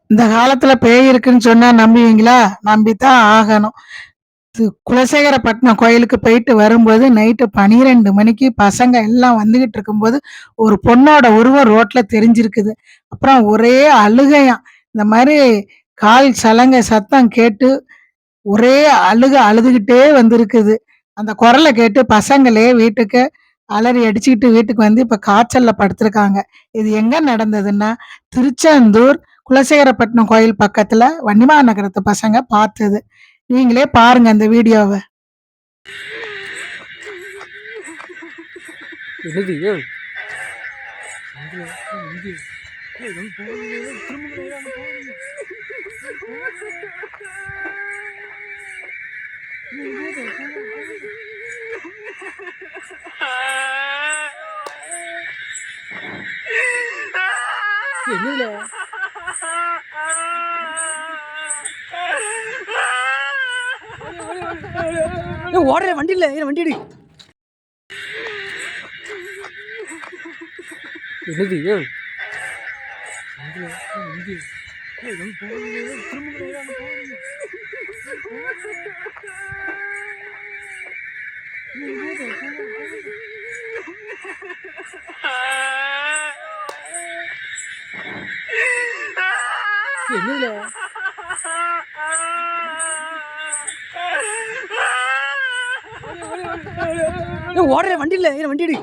இந்த காலத்துல பேய் இருக்குன்னு சொன்னா நம்புவீங்களா? நம்பித்தான் ஆகணும். குலசேகரப்பட்டினம் கோயிலுக்கு போயிட்டு வரும்போது நைட்டு 12 மணிக்கு பசங்க எல்லாம் வந்துகிட்டு இருக்கும்போது, ஒரு பொண்ணோட உருவம் ரோட்ல தெரிஞ்சிருக்குது. அப்புறம் ஒரே அழுகையாம். இந்த மாரி கால் சலங்கை சத்தம் கேட்டு ஒரே அழுதுகிட்டே வந்திருக்குது. அந்த குரல கேட்டு பசங்களே வீட்டுக்கு அலறி அடிச்சுக்கிட்டு வீட்டுக்கு வந்து இப்ப காய்ச்சல்ல படுத்துருக்காங்க. இது எங்க நடந்ததுன்னா, திருச்செந்தூர் குலசேகரப்பட்டினம் கோயில் பக்கத்துல வன்னிமா நகரத்து பசங்க பார்த்தது. நீங்களே பாருங்க அந்த வீடியோவ. என்னது ஏன் என்னதுல ஓடுற வண்டி இல்ல வண்டி எடு. என்னது ஏன் என்னதுல ஓடுற வண்டி இல்ல வண்டி எடு.